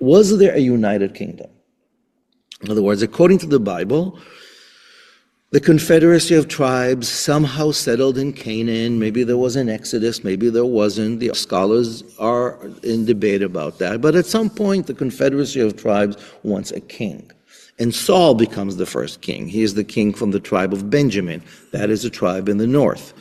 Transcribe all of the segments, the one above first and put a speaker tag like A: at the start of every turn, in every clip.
A: was there a united kingdom? In other words, according to the Bible, the confederacy of tribes somehow settled in Canaan. Maybe there was an exodus, maybe there wasn't. The scholars are in debate about that. But at some point, the confederacy of tribes wants a king. And Saul becomes the first king. He is the king from the tribe of Benjamin. That is a tribe in the north.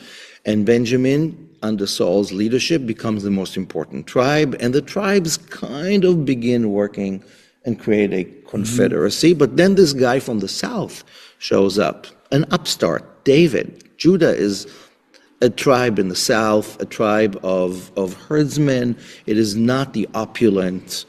A: And Benjamin, under Saul's leadership, becomes the most important tribe. And the tribes kind of begin working and create a confederacy. But then this guy from the south shows up, an upstart, David. Judah is a tribe in the south, a tribe of herdsmen. It is not the opulent,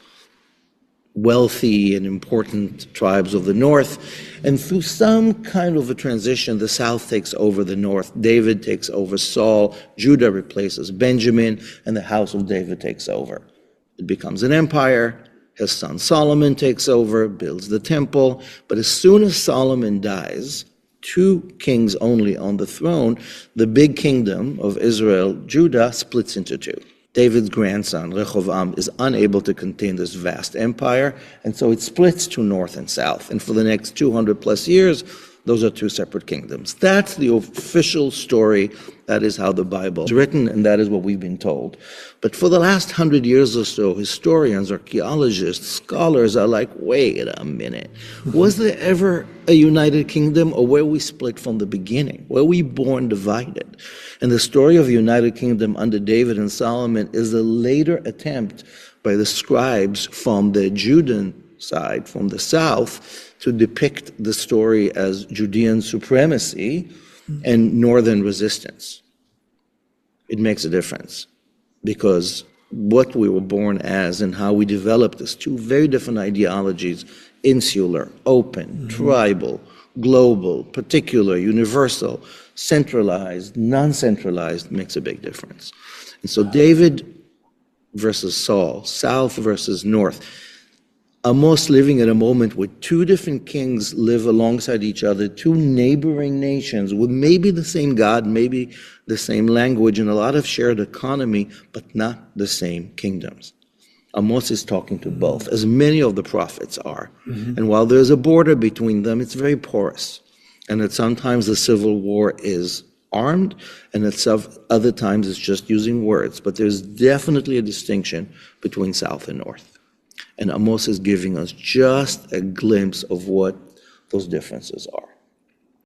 A: wealthy and important tribes of the north. And through some kind of a transition, the south takes over the north. David takes over Saul. Judah replaces Benjamin, and the house of David takes over. It becomes an empire. His son Solomon takes over, builds the temple. But as soon as Solomon dies, 2 kings only on the throne, the big kingdom of Israel, Judah, splits into 2. David's grandson, Rehoboam, is unable to contain this vast empire, and so it splits to north and south. And for the next 200 plus years, those are 2 separate kingdoms. That's the official story. That is how the Bible is written, and that is what we've been told. But for the last 100 years or so, historians, archaeologists, scholars are like, wait a minute. Was there ever a united kingdom, or were we split from the beginning? Were we born divided? And the story of the United Kingdom under David and Solomon is a later attempt by the scribes from the Judean side, from the south, to depict the story as Judean supremacy and northern resistance. It makes a difference, because what we were born as and how we developed is 2 very different ideologies: insular, open, tribal, global, particular, universal, centralized, non-centralized, makes a big difference. And so David versus Saul, south versus north. Amos living at a moment where 2 different kings live alongside each other, 2 neighboring nations with maybe the same God, maybe the same language, and a lot of shared economy, but not the same kingdoms. Amos is talking to both, as many of the prophets are. And while there's a border between them, it's very porous. And that sometimes the civil war is armed, and at other times it's just using words. But there's definitely a distinction between south and north. And Amos is giving us just a glimpse of what those differences are.